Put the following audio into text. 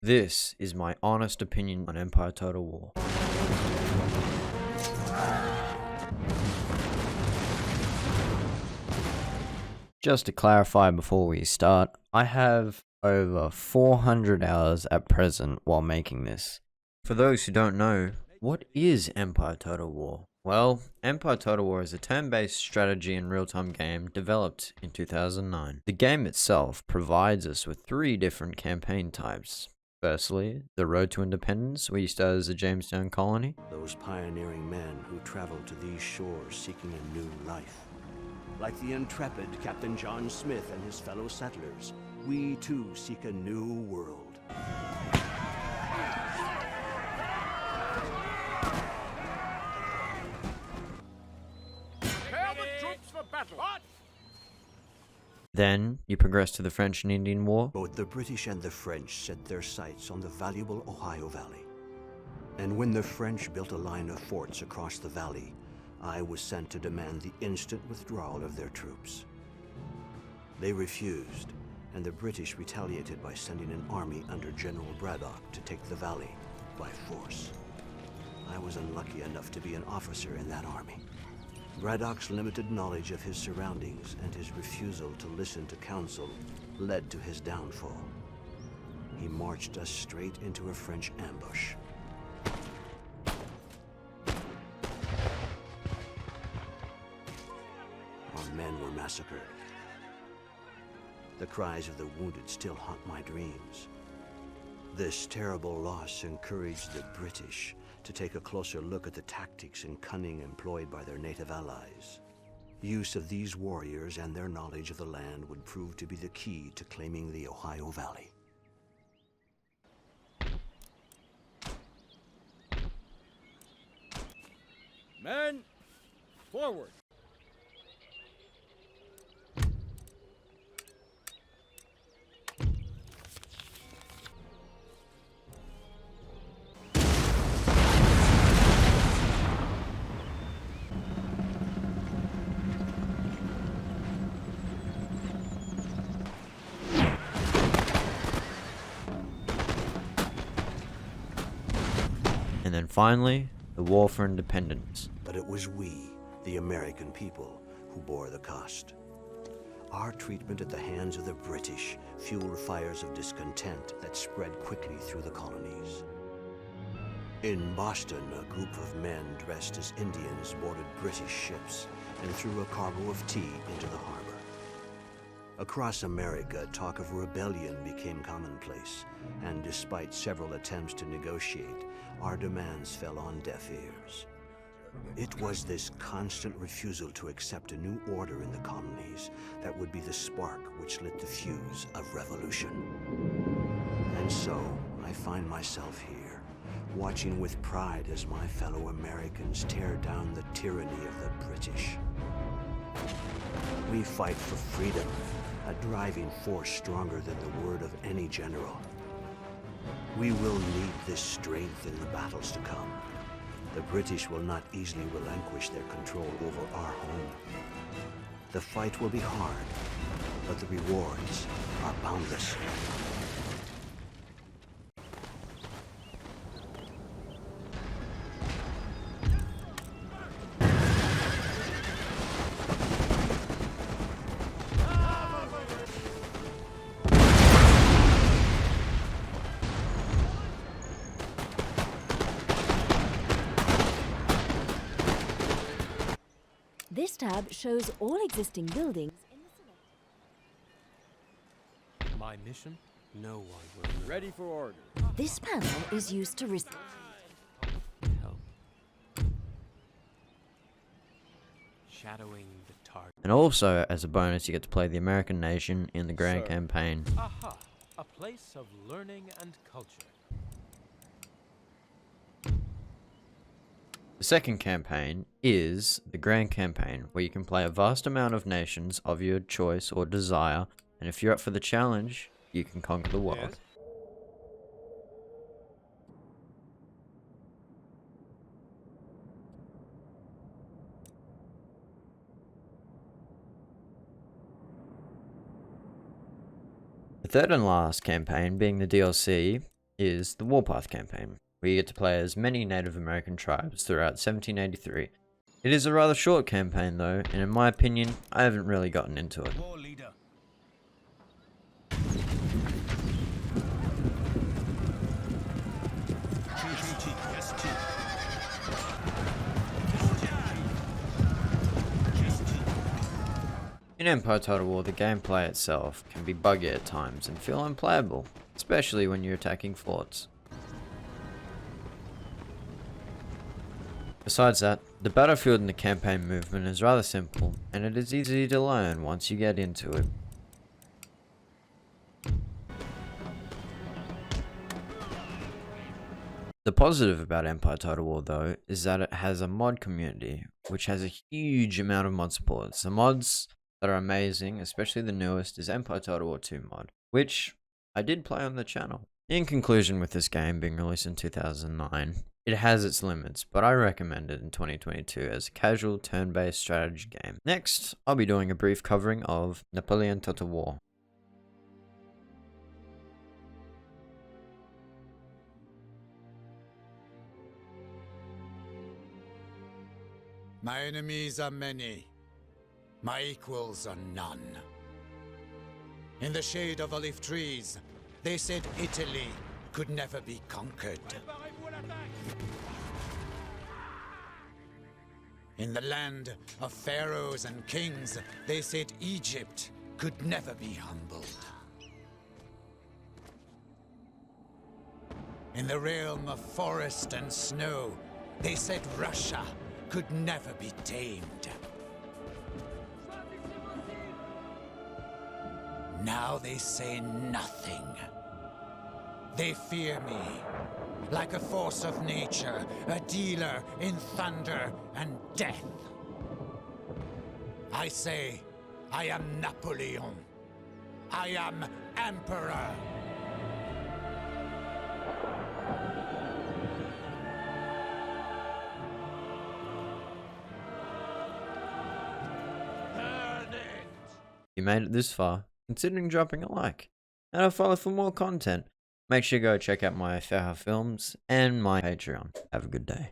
This is my honest opinion on Empire Total War. Just to clarify before we start, I have over 400 hours at present while making this. For those who don't know, what is Empire Total War? Well, Empire Total War is a turn-based strategy and real-time game developed in 2009. The game itself provides us with 3 different campaign types. Firstly, the Road to Independence, where you start as a Jamestown colony. Those pioneering men who traveled to these shores seeking a new life. Like the intrepid Captain John Smith and his fellow settlers, we too seek a new world. Prepare the troops for battle! What? Then, you progress to the French and Indian War. Both the British and the French set their sights on the valuable Ohio Valley. And when the French built a line of forts across the valley, I was sent to demand the instant withdrawal of their troops. They refused, and the British retaliated by sending an army under General Braddock to take the valley by force. I was unlucky enough to be an officer in that army. Braddock's limited knowledge of his surroundings and his refusal to listen to counsel led to his downfall. He marched us straight into a French ambush. Our men were massacred. The cries of the wounded still haunt my dreams. This terrible loss encouraged the British to take a closer look at the tactics and cunning employed by their native allies. Use of these warriors and their knowledge of the land would prove to be the key to claiming the Ohio Valley. Men, forward! And then finally, the War for Independence. But it was we, the American people, who bore the cost. Our treatment at the hands of the British fueled fires of discontent that spread quickly through the colonies. In Boston, a group of men dressed as Indians boarded British ships and threw a cargo of tea into the harbor. Across America, talk of rebellion became commonplace, and despite several attempts to negotiate, our demands fell on deaf ears. It was this constant refusal to accept a new order in the colonies that would be the spark which lit the fuse of revolution. And so, I find myself here, watching with pride as my fellow Americans tear down the tyranny of the British. We fight for freedom, a driving force stronger than the word of any general. We will need this strength in the battles to come. The British will not easily relinquish their control over our home. The fight will be hard, but the rewards are boundless. This tab shows all existing buildings in the select. My mission? No one will know. Ready for order. This panel is used to Help. Shadowing the target. And also, as a bonus, you get to play the American nation in the Grand Sir. Campaign. Aha! A place of learning and culture. The second campaign is the Grand Campaign, where you can play a vast amount of nations of your choice or desire, and if you're up for the challenge, you can conquer the world. Yes. The third and last campaign, being the DLC, is the Warpath campaign, where you get to play as many Native American tribes throughout 1783. It is a rather short campaign though, and in my opinion, I haven't really gotten into it. War leader. In Empire Total War, the gameplay itself can be buggy at times and feel unplayable, especially when you're attacking forts. Besides that, the battlefield in the campaign movement is rather simple, and it is easy to learn once you get into it. The positive about Empire Total War though is that it has a mod community, which has a huge amount of mod support. The mods that are amazing, especially the newest, is Empire Total War 2 mod, which I did play on the channel. In conclusion, with this game being released in 2009, it has its limits, but I recommend it in 2022 as a casual turn-based strategy game. Next, I'll be doing a brief covering of Napoleon Total War. My enemies are many. My equals are none. In the shade of olive trees, they said Italy could never be conquered. In the land of pharaohs and kings, they said Egypt could never be humbled. In the realm of forest and snow, they said Russia could never be tamed. Now they say nothing. They fear me, like a force of nature, a dealer in thunder and death. I say, I am Napoleon. I am Emperor. If you made it this far, considering dropping a like and a follow for more content. Make sure to go check out my Fair Films and my Patreon. Have a good day.